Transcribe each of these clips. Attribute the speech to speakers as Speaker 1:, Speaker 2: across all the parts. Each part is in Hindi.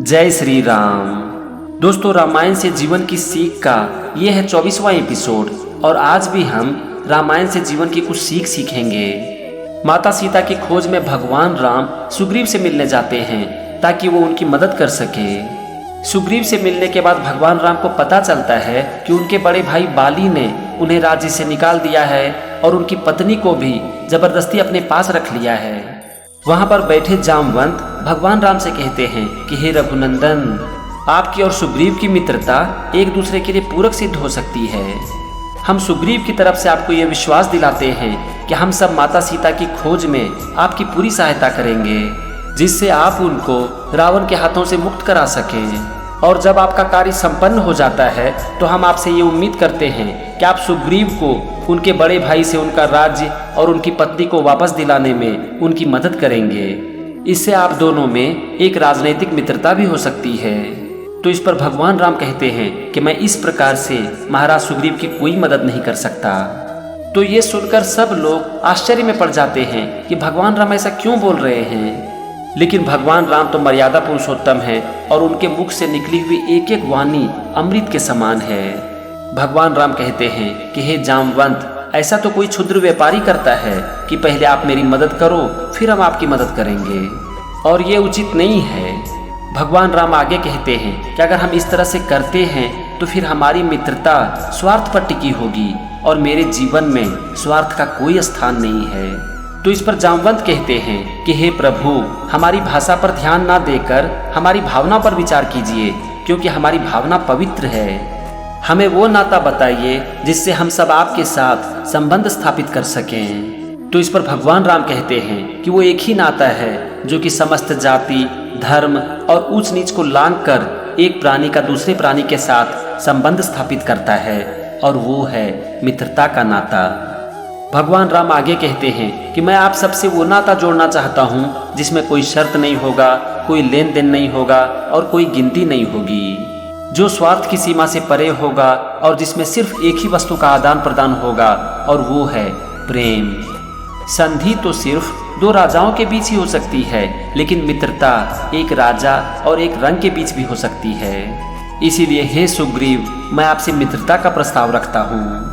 Speaker 1: जय श्री राम। दोस्तों, रामायण से जीवन की सीख का यह है 24वां एपिसोड और आज भी हम रामायण से जीवन की कुछ सीख सीखेंगे। माता सीता की खोज में भगवान राम सुग्रीव से मिलने जाते हैं ताकि वो उनकी मदद कर सके। सुग्रीव से मिलने के बाद भगवान राम को पता चलता है कि उनके बड़े भाई बाली ने उन्हें राज्य से निकाल दिया है और उनकी पत्नी को भी जबरदस्ती अपने पास रख लिया है। वहां पर बैठे जामवंत भगवान राम से कहते हैं कि हे रघुनंदन, आपकी और सुग्रीव की मित्रता एक दूसरे के लिए पूरक सिद्ध हो सकती है। हम सुग्रीव की तरफ से आपको यह विश्वास दिलाते हैं कि हम सब माता सीता की खोज में आपकी पूरी सहायता करेंगे, जिससे आप उनको रावण के हाथों से मुक्त करा सकें। और जब आपका कार्य संपन्न हो जाता है तो हम आपसे ये उम्मीद करते हैं कि आप सुग्रीव को उनके बड़े भाई से उनका राज्य और उनकी पत्नी को वापस दिलाने में उनकी मदद करेंगे। इससे आप दोनों में एक राजनीतिक मित्रता भी हो सकती है। तो इस पर भगवान राम कहते हैं कि मैं इस प्रकार से महाराज सुग्रीव की कोई मदद नहीं कर सकता। तो ये सुनकर सब लोग आश्चर्य में पड़ जाते हैं कि भगवान राम ऐसा क्यों बोल रहे हैं। लेकिन भगवान राम तो मर्यादा पुरुषोत्तम है और उनके मुख से निकली हुई एक एक वाणी अमृत के समान है। भगवान राम कहते हैं कि हे जामवंत, ऐसा तो कोई क्षुद्र व्यापारी करता है कि पहले आप मेरी मदद करो फिर हम आपकी मदद करेंगे, और ये उचित नहीं है। भगवान राम आगे कहते हैं कि अगर हम इस तरह से करते हैं तो फिर हमारी मित्रता स्वार्थ पर टिकी होगी और मेरे जीवन में स्वार्थ का कोई स्थान नहीं है। तो इस पर जामवंत कहते हैं कि हे प्रभु, हमारी भाषा पर ध्यान ना देकर हमारी भावना पर विचार कीजिए, क्योंकि हमारी भावना पवित्र है। हमें वो नाता बताइए जिससे हम सब आपके साथ संबंध स्थापित कर सकें। तो इस पर भगवान राम कहते हैं कि वो एक ही नाता है जो कि समस्त जाति, धर्म और ऊंच नीच को लांघ कर एक प्राणी का दूसरे प्राणी के साथ संबंध स्थापित करता है, और वो है मित्रता का नाता। भगवान राम आगे कहते हैं कि मैं आप सबसे वो नाता जोड़ना चाहता हूँ जिसमें कोई शर्त नहीं होगा, कोई लेन देन नहीं होगा और कोई गिनती नहीं होगी, जो स्वार्थ की सीमा से परे होगा और जिसमें सिर्फ एक ही वस्तु का आदान प्रदान होगा, और वो है प्रेम। संधि तो सिर्फ दो राजाओं के बीच ही हो सकती है, लेकिन मित्रता एक राजा और एक रंग के बीच भी हो सकती है। इसीलिए हे सुग्रीव, मैं आपसे मित्रता का प्रस्ताव रखता हूँ।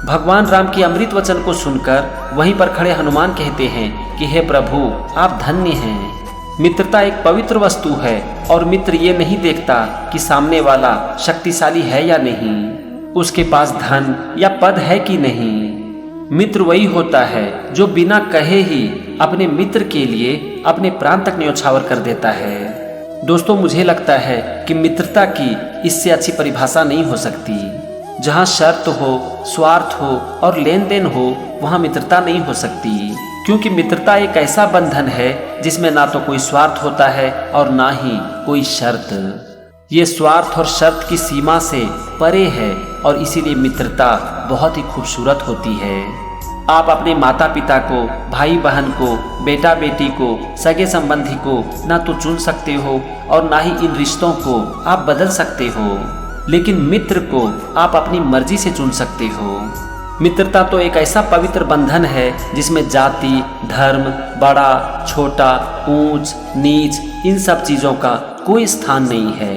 Speaker 1: भगवान राम की अमृत वचन को सुनकर वहीं पर खड़े हनुमान कहते हैं कि हे प्रभु, आप धन्य हैं। मित्रता एक पवित्र वस्तु है और मित्र ये नहीं देखता कि सामने वाला शक्तिशाली है या नहीं, उसके पास धन या पद है कि नहीं। मित्र वही होता है जो बिना कहे ही अपने मित्र के लिए अपने प्राण तक न्यौछावर कर देता है। दोस्तों, मुझे लगता है कि मित्रता की इससे अच्छी परिभाषा नहीं हो सकती। जहाँ शर्त हो, स्वार्थ हो और लेन देन हो, वहाँ मित्रता नहीं हो सकती, क्योंकि मित्रता एक ऐसा बंधन है जिसमें ना तो कोई स्वार्थ होता है और ना ही कोई शर्त। ये स्वार्थ और शर्त की सीमा से परे है और इसीलिए मित्रता बहुत ही खूबसूरत होती है। आप अपने माता पिता को, भाई बहन को, बेटा बेटी को, सगे संबंधी को ना तो चुन सकते हो और ना ही इन रिश्तों को आप बदल सकते हो, लेकिन मित्र को आप अपनी मर्जी से चुन सकते हो। मित्रता तो एक ऐसा पवित्र बंधन है जिसमें जाति, धर्म, बड़ा छोटा, ऊंच नीच, इन सब चीजों का कोई स्थान नहीं है।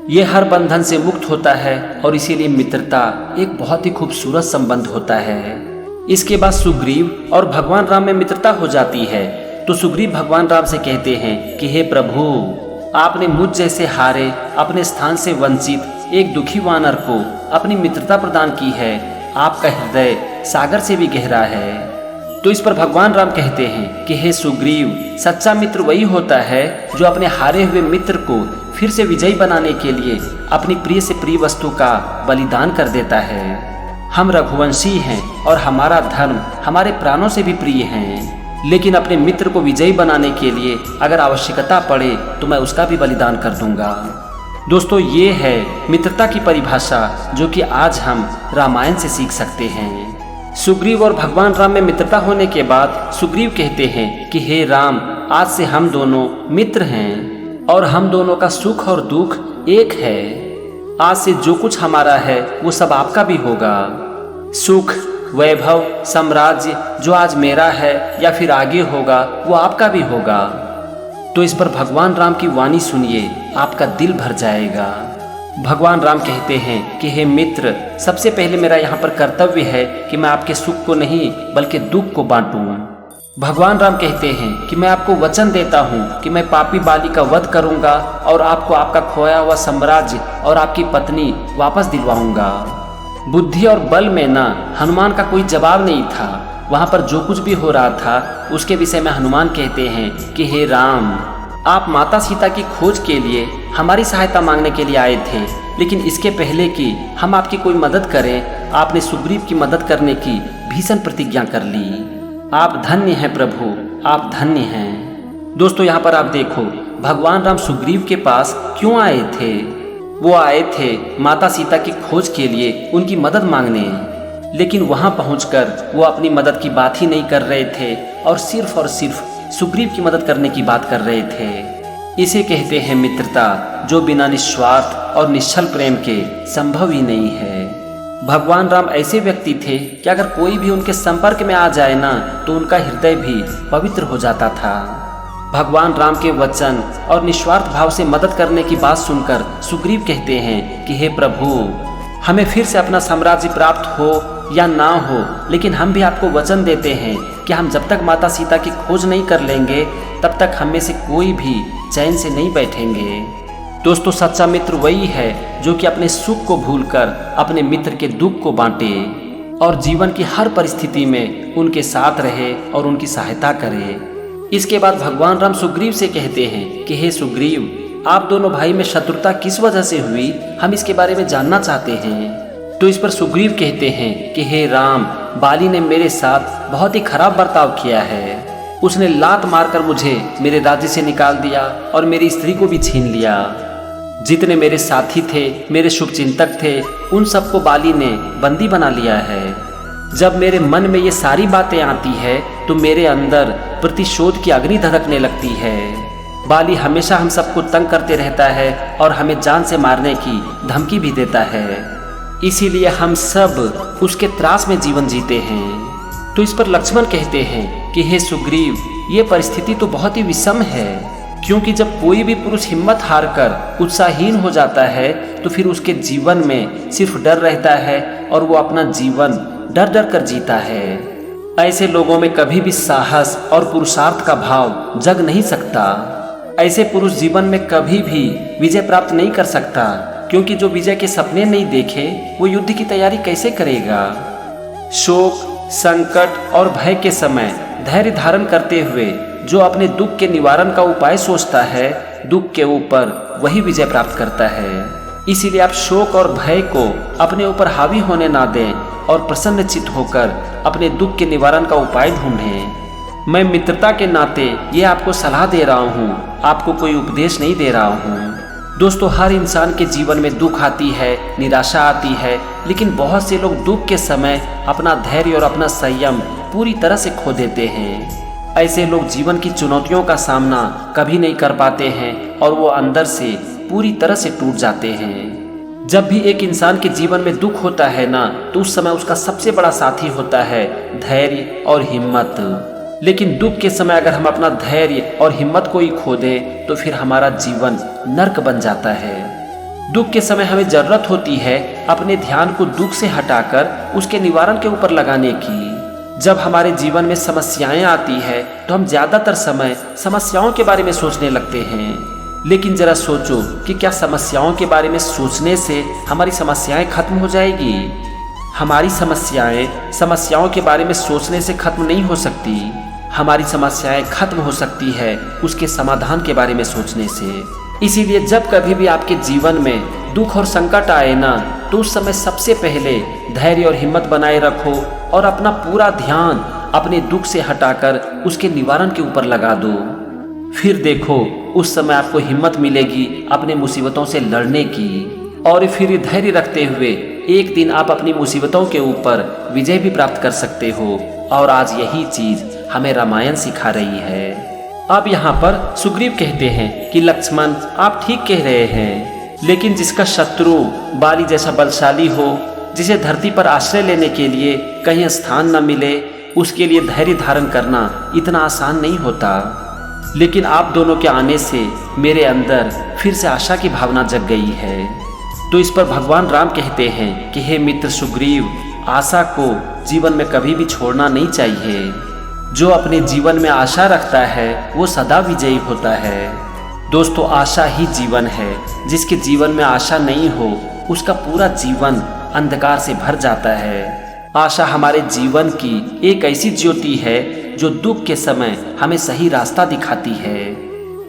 Speaker 1: ये हर बंधन से मुक्त होता है और इसीलिए मित्रता एक बहुत ही खूबसूरत संबंध होता है। इसके बाद सुग्रीव और भगवान राम में मित्रता हो जाती है। तो सुग्रीव भगवान राम से कहते हैं कि हे प्रभु, आपने मुझ जैसे हारे, अपने स्थान से वंचित एक दुखी वानर को अपनी मित्रता प्रदान की है। आपका हृदय सागर से भी गहरा है। तो इस पर भगवान राम कहते हैं कि हे सुग्रीव, सच्चा मित्र वही होता है जो अपने हारे हुए मित्र को फिर से विजयी बनाने के लिए अपनी प्रिय से प्रिय वस्तु का बलिदान कर देता है। हम रघुवंशी हैं और हमारा धर्म हमारे प्राणों से भी प्रिय है, लेकिन अपने मित्र को विजयी बनाने के लिए अगर आवश्यकता पड़े तो मैं उसका भी बलिदान कर दूंगा। दोस्तों, ये है मित्रता की परिभाषा जो कि आज हम रामायण से सीख सकते हैं। सुग्रीव और भगवान राम में मित्रता होने के बाद सुग्रीव कहते हैं कि हे राम, आज से हम दोनों मित्र हैं और हम दोनों का सुख और दुख एक है। आज से जो कुछ हमारा है वो सब आपका भी होगा। सुख, वैभव, साम्राज्य जो आज मेरा है या फिर आगे होगा वो आपका भी होगा। तो इस पर भगवान राम की वाणी सुनिए, आपका दिल भर जाएगा। भगवान राम कहते हैं कि हे मित्र, सबसे पहले मेरा यहाँ पर कर्तव्य है कि मैं आपके सुख को नहीं बल्कि दुख को बांटूं। भगवान राम कहते हैं कि मैं आपको वचन देता हूँ कि मैं पापी बाली का वध करूँगा और आपको आपका खोया हुआ साम्राज्य और आपकी पत्नी वापस दिलवाऊंगा। बुद्धि और बल में ना हनुमान का कोई जवाब नहीं था। वहाँ पर जो कुछ भी हो रहा था उसके विषय में हनुमान कहते हैं कि हे राम, आप माता सीता की खोज के लिए हमारी सहायता मांगने के लिए आए थे, लेकिन इसके पहले कि हम आपकी कोई मदद करें, आपने सुग्रीव की मदद करने की भीषण प्रतिज्ञा कर ली। आप धन्य हैं प्रभु, आप धन्य हैं। दोस्तों यहाँ पर आप देखो, भगवान राम सुग्रीव के पास क्यों आए थे? वो आए थे माता सीता की खोज के लिए उनकी मदद मांगने, लेकिन वहां पहुंचकर वो अपनी मदद की बात ही नहीं कर रहे थे और सिर्फ सुग्रीव की मदद करने की बात कर रहे थे। इसे कहते हैं मित्रता, जो बिना निस्वार्थ और निश्चल प्रेम के संभव ही नहीं है। भगवान राम ऐसे व्यक्ति थे कि अगर कोई भी उनके संपर्क में आ जाए ना तो उनका हृदय भी पवित्र हो जाता था। भगवान राम के वचन और निस्वार्थ भाव से मदद करने की बात सुनकर सुग्रीव कहते हैं कि हे प्रभु, हमें फिर से अपना साम्राज्य प्राप्त हो या ना हो, लेकिन हम भी आपको वचन देते हैं कि हम जब तक माता सीता की खोज नहीं कर लेंगे तब तक हम में से कोई भी चैन से नहीं बैठेंगे। दोस्तों, सच्चा मित्र वही है जो कि अपने सुख को भूलकर अपने मित्र के दुख को बांटे और जीवन की हर परिस्थिति में उनके साथ रहे और उनकी सहायता करे। इसके बाद भगवान राम सुग्रीव से कहते हैं कि हे सुग्रीव, आप दोनों भाई में शत्रुता किस वजह से हुई, हम इसके बारे में जानना चाहते हैं। तो इस पर सुग्रीव कहते हैं कि हे राम, बाली ने मेरे साथ बहुत ही खराब बर्ताव किया है। उसने लात मारकर मुझे मेरे राज्य से निकाल दिया और मेरी स्त्री को भी छीन लिया। जितने मेरे साथी थे, मेरे शुभचिंतक थे, उन सबको बाली ने बंदी बना लिया है। जब मेरे मन में ये सारी बातें आती है तो मेरे अंदर प्रतिशोध की अग्नि धधकने लगती है। बाली हमेशा हम सबको तंग करते रहता है और हमें जान से मारने की धमकी भी देता है। इसीलिए हम सब उसके त्रास में जीवन जीते हैं। तो इस पर लक्ष्मण कहते हैं कि हे सुग्रीव, ये परिस्थिति तो बहुत ही विषम है, क्योंकि जब कोई भी पुरुष हिम्मत हारकर उत्साहहीन हो जाता है तो फिर उसके जीवन में सिर्फ डर रहता है और वो अपना जीवन डर डर कर जीता है। ऐसे लोगों में कभी भी साहस और पुरुषार्थ का भाव जग नहीं सकता। ऐसे पुरुष जीवन में कभी भी विजय प्राप्त नहीं कर सकता, क्योंकि जो विजय के सपने नहीं देखे वो युद्ध की तैयारी कैसे करेगा। शोक, संकट और भय के समय धैर्य धारण करते हुए जो अपने दुख के निवारण का उपाय सोचता है, दुख के ऊपर वही विजय प्राप्त करता है। इसीलिए आप शोक और भय को अपने ऊपर हावी होने ना दें और प्रसन्नचित्त होकर अपने दुख के निवारण का उपाय ढूंढें। मैं मित्रता के नाते ये आपको सलाह दे रहा हूँ, आपको कोई उपदेश नहीं दे रहा हूँ। दोस्तों, हर इंसान के जीवन में दुख आती है, निराशा आती है, लेकिन बहुत से लोग दुख के समय अपना धैर्य और अपना संयम पूरी तरह से खो देते हैं। ऐसे लोग जीवन की चुनौतियों का सामना कभी नहीं कर पाते हैं और वो अंदर से पूरी तरह से टूट जाते हैं। जब भी एक इंसान के जीवन में दुख होता है ना, तो उस समय उसका सबसे बड़ा साथी होता है धैर्य और हिम्मत। लेकिन दुख के समय अगर हम अपना धैर्य और हिम्मत को ही खो दें तो फिर हमारा जीवन नर्क बन जाता है। दुख के समय हमें जरूरत होती है अपने ध्यान को दुख से हटाकर उसके निवारण के ऊपर लगाने की। जब हमारे जीवन में समस्याएं आती है तो हम ज्यादातर समय समस्याओं के बारे में सोचने लगते हैं, लेकिन जरा सोचो कि क्या समस्याओं के बारे में सोचने से हमारी समस्याएं खत्म हो जाएगी? हमारी समस्याएं समस्याओं के बारे में सोचने से खत्म नहीं हो सकती। हमारी समस्याएं खत्म हो सकती है उसके समाधान के बारे में सोचने से। इसीलिए जब कभी भी आपके जीवन में दुख और संकट आए ना, तो उस समय सबसे पहले धैर्य और हिम्मत बनाए रखो और अपना पूरा ध्यान अपने दुख से हटाकर उसके निवारण के ऊपर लगा दो। फिर देखो, उस समय आपको हिम्मत मिलेगी अपने मुसीबतों से लड़ने की, और फिर धैर्य रखते हुए एक दिन आप अपनी मुसीबतों के ऊपर विजय भी प्राप्त कर सकते हो। और आज यही चीज हमें रामायण सिखा रही है। अब यहाँ पर सुग्रीव कहते हैं कि लक्ष्मण, आप ठीक कह रहे हैं, लेकिन जिसका शत्रु बाली जैसा बलशाली हो, जिसे धरती पर आश्रय लेने के लिए कहीं स्थान न मिले, उसके लिए धैर्य धारण करना इतना आसान नहीं होता। लेकिन आप दोनों के आने से मेरे अंदर फिर से आशा की भावना जग गई है। तो इस पर भगवान राम कहते हैं कि हे मित्र सुग्रीव, आशा को जीवन में कभी भी छोड़ना नहीं चाहिए। जो अपने जीवन में आशा रखता है वो सदा विजयी होता है। दोस्तों, आशा ही जीवन है। जिसके जीवन में आशा नहीं हो उसका पूरा जीवन अंधकार से भर जाता है। आशा हमारे जीवन की एक ऐसी ज्योति है जो दुख के समय हमें सही रास्ता दिखाती है।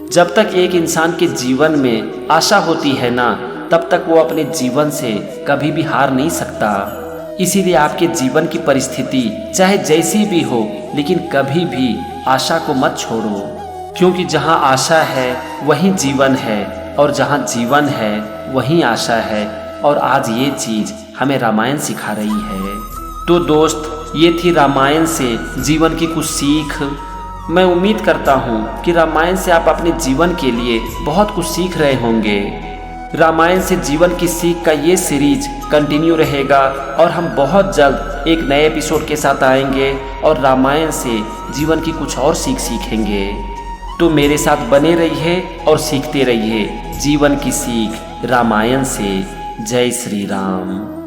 Speaker 1: जब तक एक इंसान के जीवन में आशा होती है ना, तब तक वो अपने जीवन से कभी भी हार नहीं सकता। इसीलिए आपके जीवन की परिस्थिति चाहे जैसी भी हो, लेकिन कभी भी आशा को मत छोड़ो, क्योंकि जहाँ आशा है वहीं जीवन है, और जहाँ जीवन है वहीं आशा है। और आज ये चीज़ हमें रामायण सिखा रही है। तो दोस्त, ये थी रामायण से जीवन की कुछ सीख। मैं उम्मीद करता हूँ कि रामायण से आप अपने जीवन के लिए बहुत कुछ सीख रहे होंगे। रामायण से जीवन की सीख का ये सीरीज कंटिन्यू रहेगा और हम बहुत जल्द एक नए एपिसोड के साथ आएंगे और रामायण से जीवन की कुछ और सीख सीखेंगे। तो मेरे साथ बने रहिए और सीखते रहिए जीवन की सीख रामायण से। जय श्री राम।